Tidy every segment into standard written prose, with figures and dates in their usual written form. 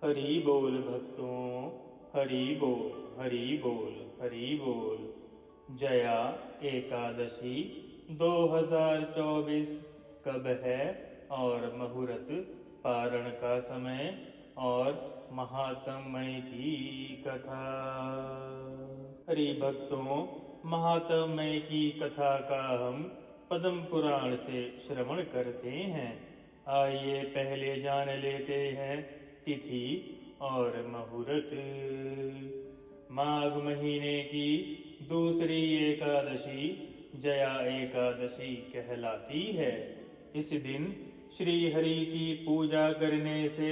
हरि बोल भक्तों, हरि बोल, हरि बोल, हरि बोल। जया एकादशी 2024 कब है और मुहूर्त, पारण का समय और महात्म्य की कथा। हरि भक्तों, महात्म्य की कथा का हम पद्म पुराण से श्रवण करते हैं। आइए पहले जान लेते हैं तिथि और मुहूर्त। माघ महीने की दूसरी एकादशी जया एकादशी कहलाती है। इस दिन श्री हरि की पूजा करने से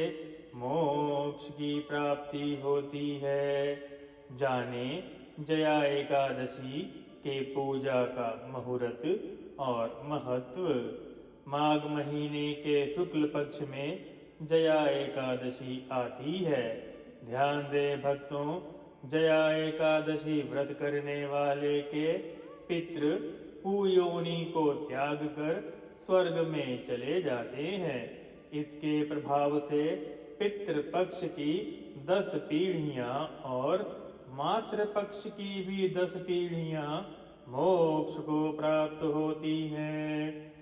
मोक्ष की प्राप्ति होती है। जाने जया एकादशी के पूजा का मुहूर्त और महत्व। माघ महीने के शुक्ल पक्ष में जया एकादशी आती है। ध्यान दें भक्तों, जया एकादशी व्रत करने वाले के पितृ कुयोनि को त्याग कर स्वर्ग में चले जाते हैं। इसके प्रभाव से पितृ पक्ष की 10 पीढ़ियां और मातृ पक्ष की भी 10 पीढ़ियां मोक्ष को प्राप्त होती हैं।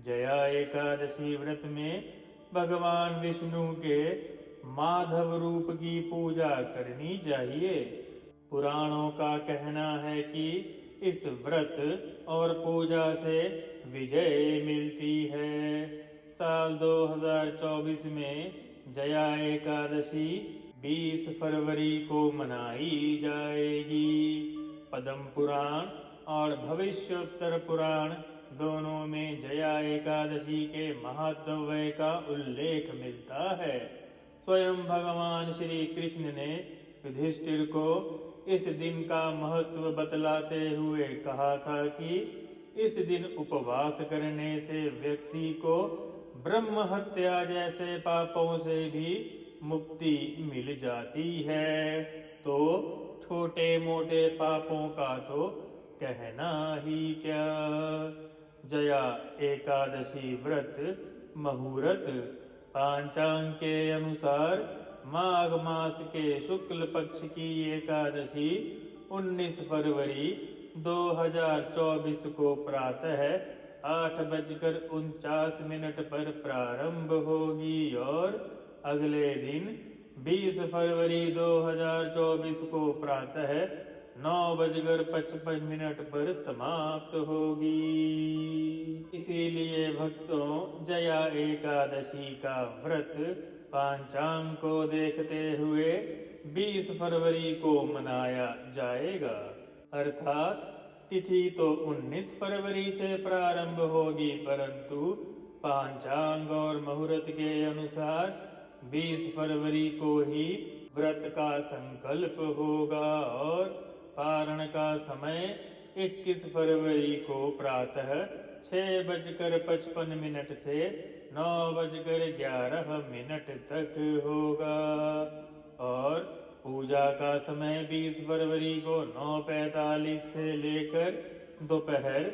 जया एकादशी व्रत में भगवान विष्णु के माधव रूप की पूजा करनी चाहिए। पुराणों का कहना है कि इस व्रत और पूजा से विजय मिलती है। साल 2024 में जया एकादशी 20 फरवरी को मनाई जाएगी। पद्म पुराण और भविष्योत्तर पुराण दोनों में जया एकादशी के महात्म्य का उल्लेख मिलता है। स्वयं भगवान श्री कृष्ण ने युधिष्ठिर को इस दिन का महत्व बतलाते हुए कहा था कि इस दिन उपवास करने से व्यक्ति को ब्रह्म हत्या जैसे पापों से भी मुक्ति मिल जाती है। तो छोटे मोटे पापों का तो कहना ही क्या। जया एकादशी व्रत मुहूर्त। पांचांग के अनुसार माघ मास के शुक्ल पक्ष की एकादशी 19 फरवरी 2024 को प्रातः 8:49 पर प्रारंभ होगी और अगले दिन 20 फरवरी 2024 को प्रातः 9:55 पर समाप्त होगी। इसीलिए भक्तों, जया एकादशी का व्रत पांचांग को देखते हुए 20 फरवरी को मनाया जाएगा। अर्थात तिथि तो 19 फरवरी से प्रारंभ होगी, परंतु पांचांग और मुहूर्त के अनुसार 20 फरवरी को ही व्रत का संकल्प होगा और पारण का समय 21 फरवरी को प्रातः 6:55 से 9:11 तक होगा और पूजा का समय 20 फरवरी को 9:45 से लेकर दोपहर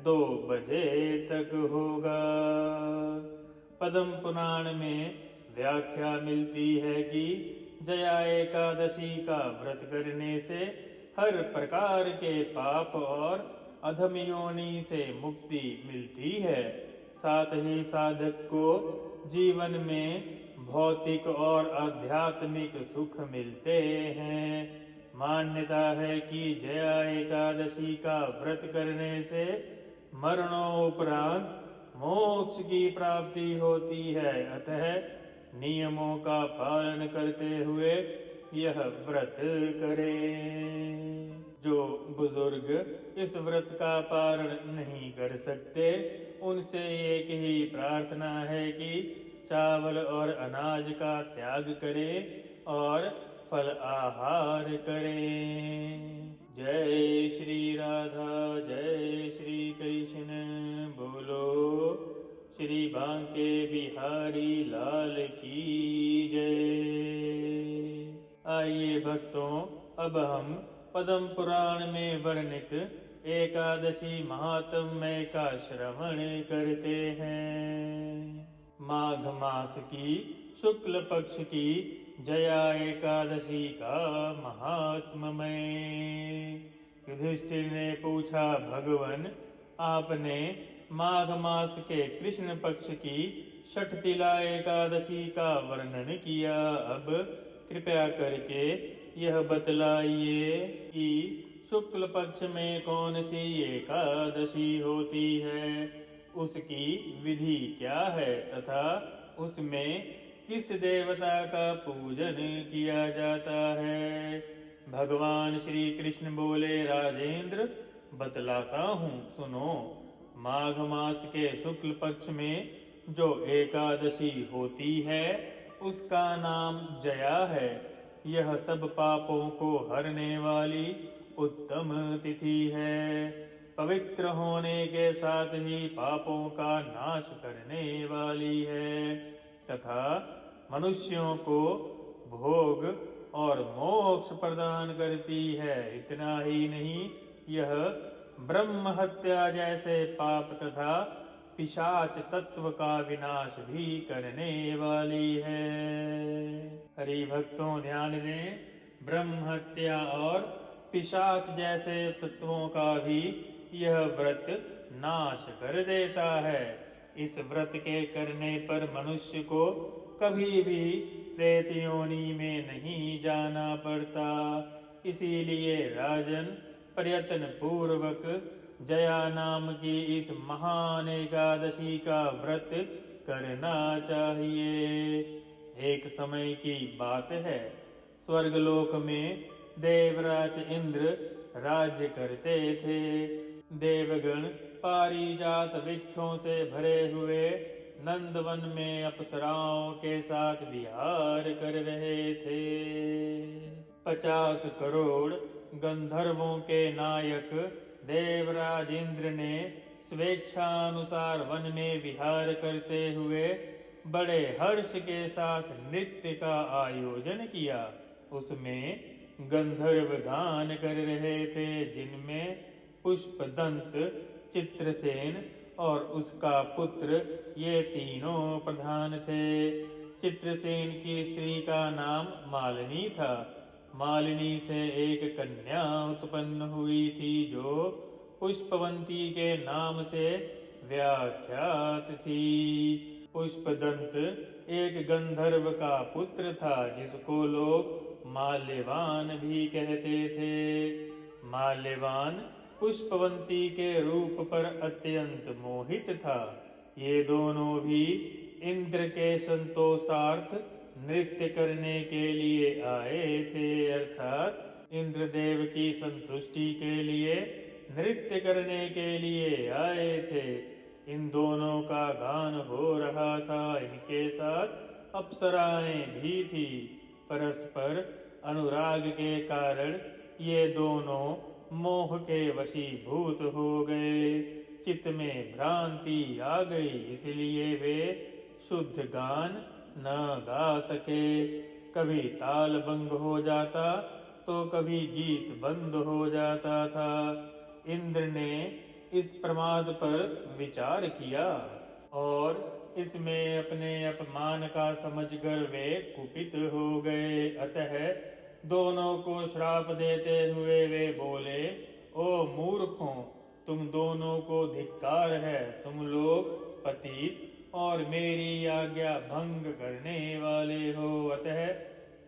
2 बजे तक होगा। पद्म पुराण में व्याख्या मिलती है कि जया एकादशी का व्रत करने से हर प्रकार के पाप और अधम योनि से मुक्ति मिलती है। साथ ही साधक को जीवन में भौतिक और आध्यात्मिक सुख मिलते हैं। मान्यता है कि जया एकादशी का व्रत करने से मरणोपरांत मोक्ष की प्राप्ति होती है। अतः नियमों का पालन करते हुए यह व्रत करें। जो बुजुर्ग इस व्रत का पारण नहीं कर सकते, उनसे एक ही प्रार्थना है कि चावल और अनाज का त्याग करें और फल आहार करें। जय श्री राधा, जय श्री कृष्ण। बोलो श्री बांके बिहारी लाल की जय। आइए भक्तों, अब हम पद्म पुराण में वर्णित एकादशी महात्म्य का श्रवण करते हैं। माघ मास की शुक्ल पक्ष की जया एकादशी का महात्म्य। युधिष्ठिर ने पूछा, भगवन आपने माघ मास के कृष्ण पक्ष की षठतिला एकादशी का वर्णन किया, अब कृपया करके यह बतलाइए कि शुक्ल पक्ष में कौन सी एकादशी होती है, उसकी विधि क्या है तथा उसमें किस देवता का पूजन किया जाता है। भगवान श्री कृष्ण बोले, राजेंद्र बतलाता हूँ, सुनो। माघ मास के शुक्ल पक्ष में जो एकादशी होती है उसका नाम जया है। यह सब पापों को हरने वाली उत्तम तिथि है। पवित्र होने के साथ ही पापों का नाश करने वाली है तथा मनुष्यों को भोग और मोक्ष प्रदान करती है। इतना ही नहीं, यह ब्रह्म हत्या जैसे पाप तथा पिशाच तत्व का विनाश भी करने वाली है। हरि भक्तों ध्यान दें, ब्रह्म हत्या और पिशाच जैसे तत्वों का भी यह व्रत नाश कर देता है। इस व्रत के करने पर मनुष्य को कभी भी प्रेत योनि में नहीं जाना पड़ता। इसीलिए राजन प्रयत्न पूर्वक जया नाम की इस महान एकादशी का व्रत करना चाहिए। एक समय की बात है, स्वर्गलोक में देवराज इंद्र राज्य करते थे। देवगण पारिजात वृक्षों से भरे हुए नंदवन में अप्सराओं के साथ विहार कर रहे थे। 50 करोड़ गंधर्वों के नायक देवराज इंद्र ने स्वेच्छानुसार वन में विहार करते हुए बड़े हर्ष के साथ नृत्य का आयोजन किया। उसमें गंधर्व गान कर रहे थे, जिनमें पुष्पदंत, चित्रसेन और उसका पुत्र ये तीनों प्रधान थे। चित्रसेन की स्त्री का नाम मालिनी था। मालिनी से एक कन्या उत्पन्न हुई थी जो पुष्पवंती के नाम से व्याख्यात थी। पुष्पदंत एक गंधर्व का पुत्र था जिसको लोग माल्यवान भी कहते थे। माल्यवान पुष्पवंती के रूप पर अत्यंत मोहित था। ये दोनों भी इंद्र के संतोषार्थ नृत्य करने के लिए आए थे, अर्थात इंद्रदेव की संतुष्टि के लिए नृत्य करने के लिए आए थे। इन दोनों का गान हो रहा था। इनके साथ अप्सराएं भी थी। परस्पर अनुराग के कारण ये दोनों मोह के वशीभूत हो गए। चित्त में भ्रांति आ गई, इसलिए वे शुद्ध गान न गा सके। कभी ताल भंग हो जाता तो कभी गीत बंद हो जाता था। इंद्र ने इस प्रमाद पर विचार किया और इसमें अपने अपमान का समझकर वे कुपित हो गए। अतः दोनों को श्राप देते हुए वे बोले, ओ मूर्खों, तुम दोनों को धिक्कार है। तुम लोग पतित और मेरी आज्ञा भंग करने वाले हो। अतः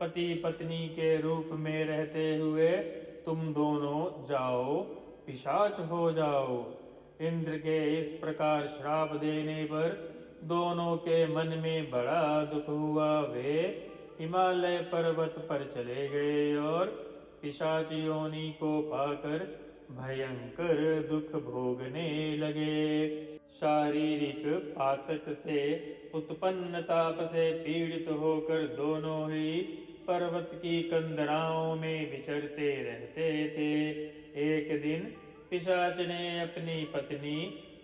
पति पत्नी के रूप में रहते हुए तुम दोनों जाओ, पिशाच हो जाओ। इंद्र के इस प्रकार श्राप देने पर दोनों के मन में बड़ा दुख हुआ। वे हिमालय पर्वत पर चले गए और पिशाच योनि को पाकर भयंकर दुख भोगने लगे। शारीरिक पातक से उत्पन्न ताप से पीड़ित होकर दोनों ही पर्वत की कंदराओं में विचरते रहते थे। एक दिन पिशाच ने अपनी पत्नी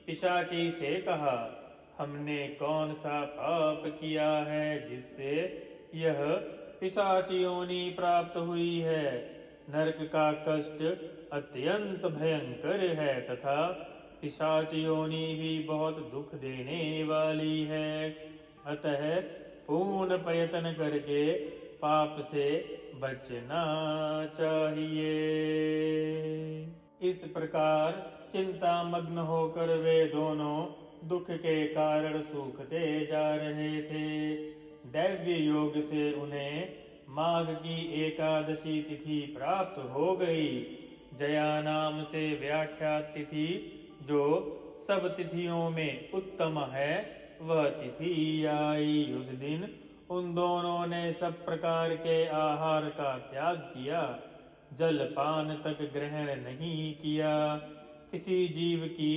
पिशाची से कहा, हमने कौन सा पाप किया है जिससे यह पिशाच योनि प्राप्त हुई है। नरक का कष्ट अत्यंत भयंकर है तथा पिशाच योनि भी बहुत दुख देने वाली है। अतः पूर्ण प्रयत्न करके पाप से बचना चाहिए। इस प्रकार चिंता मग्न होकर वे दोनों दुख के कारण सूखते जा रहे थे। दैव्य योग से उन्हें माघ की एकादशी तिथि प्राप्त हो गई। जया नाम से व्याख्यात तिथि जो सब तिथियों में उत्तम है, वह तिथि आई। उस दिन उन दोनों ने सब प्रकार के आहार का त्याग किया, जलपान तक ग्रहण नहीं किया, किसी जीव की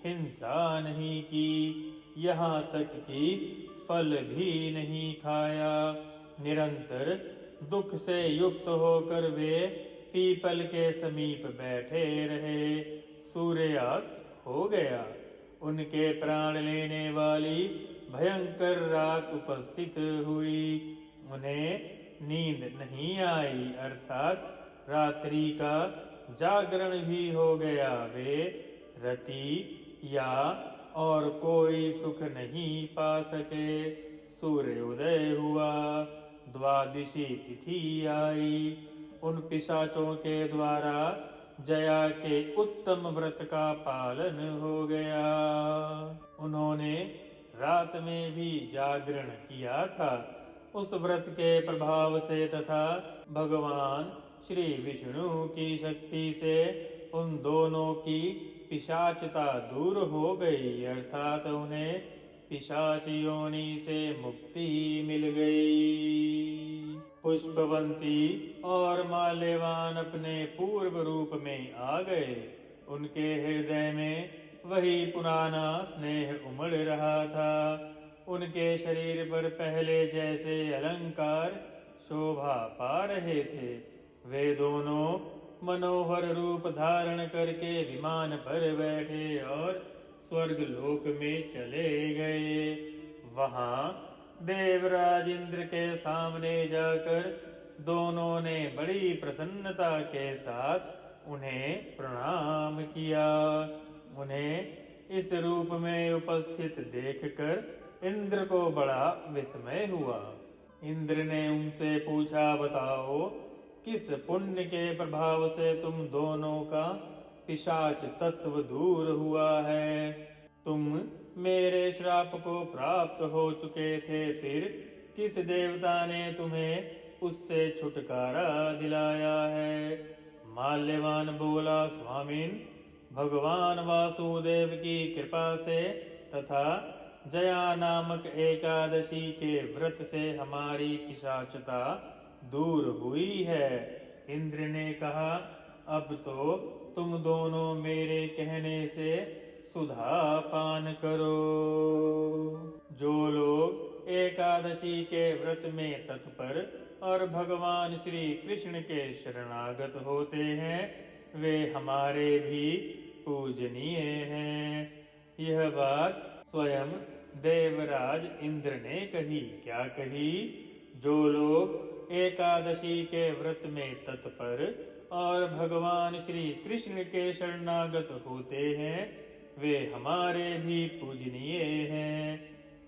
हिंसा नहीं की, यहाँ तक कि फल भी नहीं खाया। निरंतर दुख से युक्त होकर वे पीपल के समीप बैठे रहे। सूर्यास्त हो गया। उनके प्राण लेने वाली भयंकर रात उपस्थित हुई। उन्हें नींद नहीं आई, अर्थात रात्रि का जागरण भी हो गया। वे रति या और कोई सुख नहीं पा सके। सूर्योदय हुआ, द्वादशी तिथि आई। उन पिशाचों के द्वारा जया के उत्तम व्रत का पालन हो गया। उन्होंने रात में भी जागरण किया था। उस व्रत के प्रभाव से तथा भगवान श्री विष्णु की शक्ति से उन दोनों की पिशाचता दूर हो गई, अर्थात उन्हें पिशाच योनि से मुक्ति मिल गई। पुष्पवंती और माल्यवान अपने पूर्व रूप में आ गए। उनके हृदय में वही पुराना स्नेह उमड़ रहा था। उनके शरीर पर पहले जैसे अलंकार शोभा पा रहे थे। वे दोनों मनोहर रूप धारण करके विमान पर बैठे और स्वर्ग लोक में चले गए। वहां देवराज इंद्र के सामने जाकर दोनों ने बड़ी प्रसन्नता के साथ उन्हें प्रणाम किया। उन्हें इस रूप में उपस्थित देखकर इंद्र को बड़ा विस्मय हुआ। इंद्र ने उनसे पूछा, बताओ किस पुण्य के प्रभाव से तुम दोनों का पिशाच तत्व दूर हुआ है? तुम मेरे श्राप को प्राप्त हो चुके थे, फिर किस देवता ने तुम्हें उससे छुटकारा दिलाया है? माल्यवान बोला, स्वामिन, भगवान वासुदेव की कृपा से तथा जया नामक एकादशी के व्रत से हमारी पिशाचता दूर हुई है। इंद्र ने कहा, अब तो तुम दोनों मेरे कहने से सुधा पान करो। जो लोग एकादशी के व्रत में तत्पर और भगवान श्री कृष्ण के शरणागत होते हैं, वे हमारे भी पूजनीय हैं। यह बात स्वयं देवराज इंद्र ने कही। क्या कही? जो लोग एकादशी के व्रत में तत्पर और भगवान श्री कृष्ण के शरणागत होते हैं, वे हमारे भी पूजनीय हैं।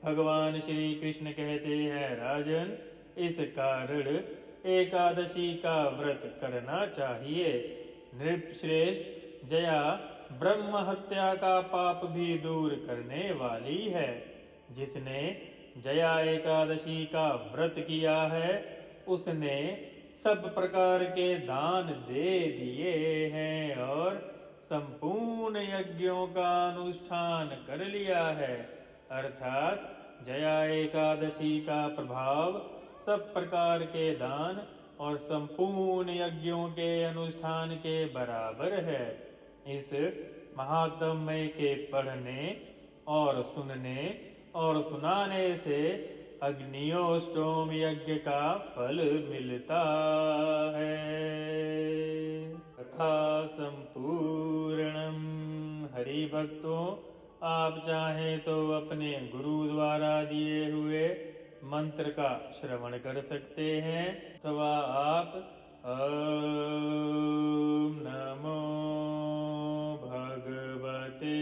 भगवान श्री कृष्ण कहते हैं, राजन, इस कारण एकादशी का व्रत करना चाहिए। नृपश्रेष्ठ, जया ब्रह्म हत्या का पाप भी दूर करने वाली है। जिसने जया एकादशी का व्रत किया है, उसने सब प्रकार के दान दे दिए हैं और संपूर्ण यज्ञों का अनुष्ठान कर लिया है। अर्थात जया एकादशी का प्रभाव सब प्रकार के दान और संपूर्ण यज्ञों के अनुष्ठान के बराबर है। इस महात्म्य के पढ़ने और सुनने और सुनाने से अग्नियोष्टोम यज्ञ का फल मिलता है। कथा संपूर्णम। हरि भक्तों, आप चाहें तो अपने गुरु द्वारा दिए हुए मंत्र का श्रवण कर सकते हैं, अथवा आप ओम नमो भगवते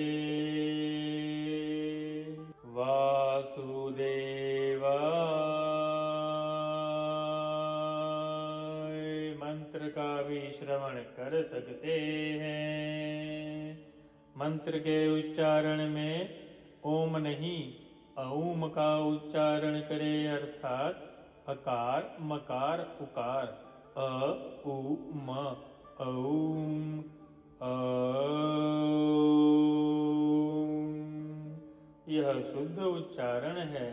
वासुदेवाय मंत्र का भी श्रवण कर सकते हैं। मंत्र के उच्चारण में ओम नहीं औम का उच्चारण करे, अर्थात अकार मकार उकार अ उ म औम यह शुद्ध उच्चारण है।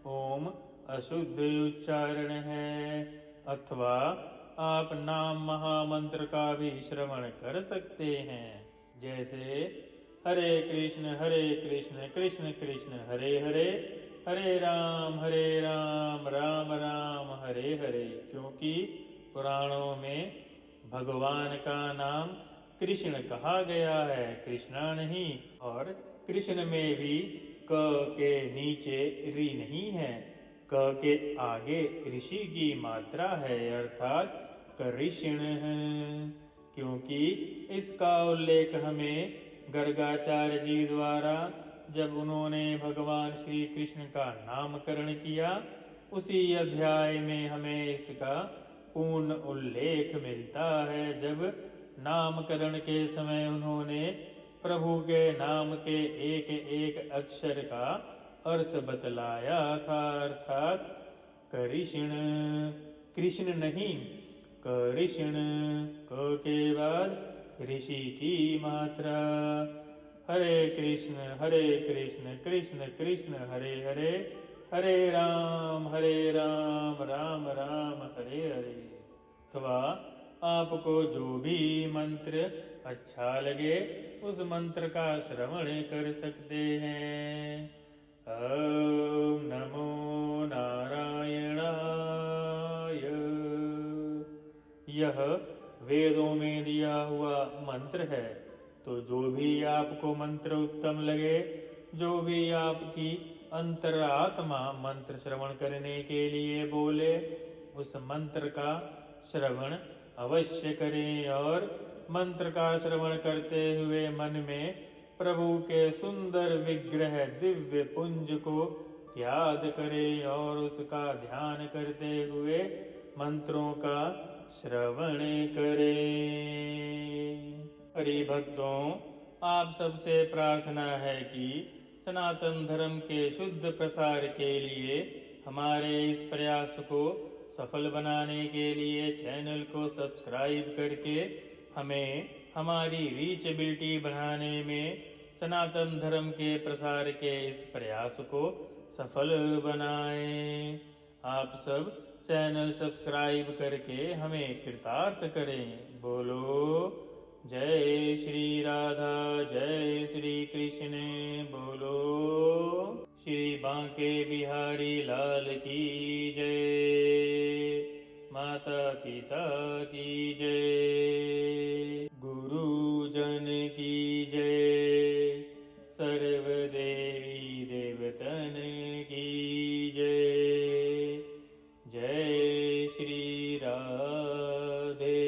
ओम अशुद्ध उच्चारण है। अथवा आप नाम महामंत्र का भी श्रवण कर सकते हैं, जैसे हरे कृष्ण कृष्ण कृष्ण हरे हरे, हरे राम राम राम हरे हरे। क्योंकि पुराणों में भगवान का नाम कृष्ण कहा गया है, कृष्णा नहीं। और कृष्ण में भी क के नीचे री नहीं है, क के आगे ऋषि की मात्रा है, अर्थात कृष्ण है। क्योंकि इसका उल्लेख हमें गर्गाचार्य जी द्वारा जब उन्होंने भगवान श्री कृष्ण का नामकरण किया, उसी अध्याय में हमें इसका पूर्ण उल्लेख मिलता है। जब नामकरण के समय उन्होंने प्रभु के नाम के एक एक अक्षर का अर्थ बतलाया था, अर्थात कृष्ण, कृष्ण नहीं कृष्ण, क के बाद ऋषि की मात्रा। हरे कृष्ण कृष्ण कृष्ण हरे हरे, हरे राम राम राम हरे हरे। अथवा आपको जो भी मंत्र अच्छा लगे उस मंत्र का श्रवण कर सकते हैं। ओम नमो नारायणाय। यह वेदों में दिया हुआ मंत्र है। तो जो भी आपको मंत्र उत्तम लगे, जो भी आपकी अंतरात्मा मंत्र श्रवण करने के लिए बोले, उस मंत्र का श्रवण अवश्य करें। और मंत्र का श्रवण करते हुए मन में प्रभु के सुंदर विग्रह दिव्य पुंज को याद करें और उसका ध्यान करते हुए मंत्रों का श्रवण करें। हरि भक्तों, आप सबसे प्रार्थना है कि सनातन धर्म के शुद्ध प्रसार के लिए हमारे इस प्रयास को सफल बनाने के लिए चैनल को सब्सक्राइब करके हमें हमारी रीचेबिलिटी बढ़ाने में सनातन धर्म के प्रसार के इस प्रयास को सफल बनाएं। आप सब चैनल सब्सक्राइब करके हमें कृतार्थ करें। बोलो जय श्री राधा, जय श्री कृष्ण। बोलो श्री बांके बिहारी लाल की जय। माता पिता की जय, गुरुजन की जय, सर्व देवी देवतन की जय। जय श्री राधे।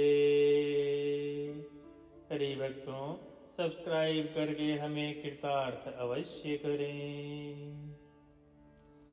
हरि भक्तों, सब्सक्राइब करके हमें कृतार्थ अवश्य करें।